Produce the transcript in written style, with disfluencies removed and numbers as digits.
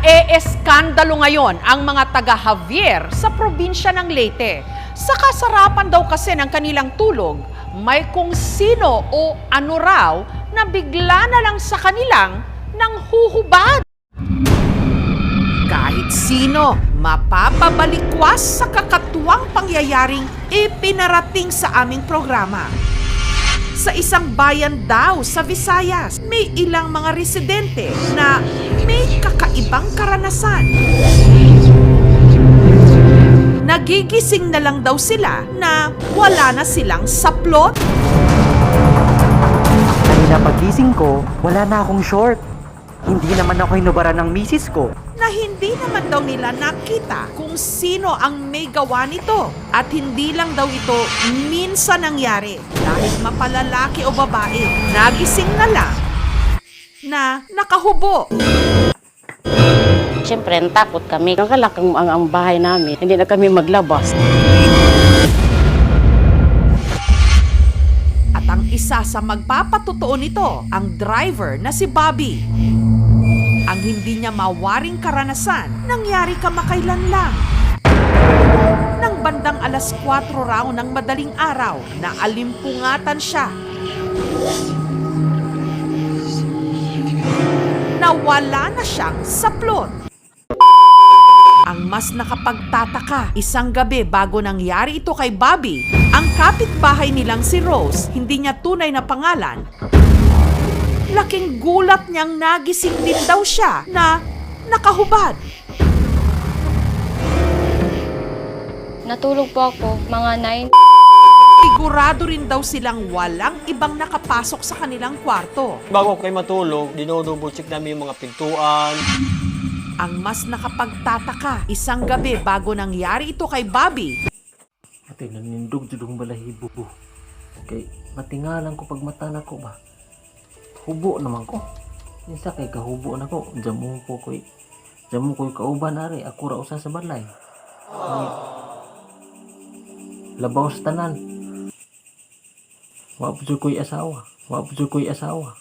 Eskandalo ngayon ang mga taga Javier sa probinsya ng Leyte. Sa kasarapan daw kasi ng kanilang tulog, may kung sino o ano raw na bigla na lang sa kanilang nang huhubad. Kahit sino, mapapabalikwas sa kakatuwang pangyayaring ipinarating sa aming programa. Sa isang bayan daw sa Visayas, may ilang mga residente na may kakaibang karanasan. Nagigising na lang daw sila na wala na silang saplot. Kanina pagising ko, wala na akong short. Hindi naman ako hinubaran ng misis ko. Na hindi naman daw nila nakita kung sino ang may gawa nito. At hindi lang daw ito minsan nangyari. Dahil mapalalaki o babae, nagising na lang na nakahubo. Siyempre, natakot kami. Nakalakang ang bahay namin. Hindi na kami maglabas. At ang isa sa magpapatotoo nito, ang driver na si Bobby. Ang hindi niya mawaring karanasan, nangyari kamakailan lang. Nang bandang alas 4 raw ng madaling araw, na alimpungatan siya. Nawala na siyang saplot. Ang mas nakapagtataka, isang gabi bago nangyari ito kay Bobby, ang kapitbahay nilang si Rose, hindi niya tunay na pangalan, laking gulat niyang nagising din daw siya na nakahubad. Natulog po ako, mga 9. Sigurado rin daw silang walang ibang nakapasok sa kanilang kwarto. Bago kayo matulog, dinodouble check namin yung mga pintuan. Ang mas nakapagtataka, isang gabi bago nangyari ito kay Bobby, Ate, nanindog-dudong balahibo ko. Okay, matingalan ko pag mata na ko ba? Hubo naman ko. Isa kay kahubo na ko. Jamu ko'y kauban na rin. Ako ra usa sa balay. Labaw sa tanan. Wapjo ko'y asawa. Wapjo ko'y asawa.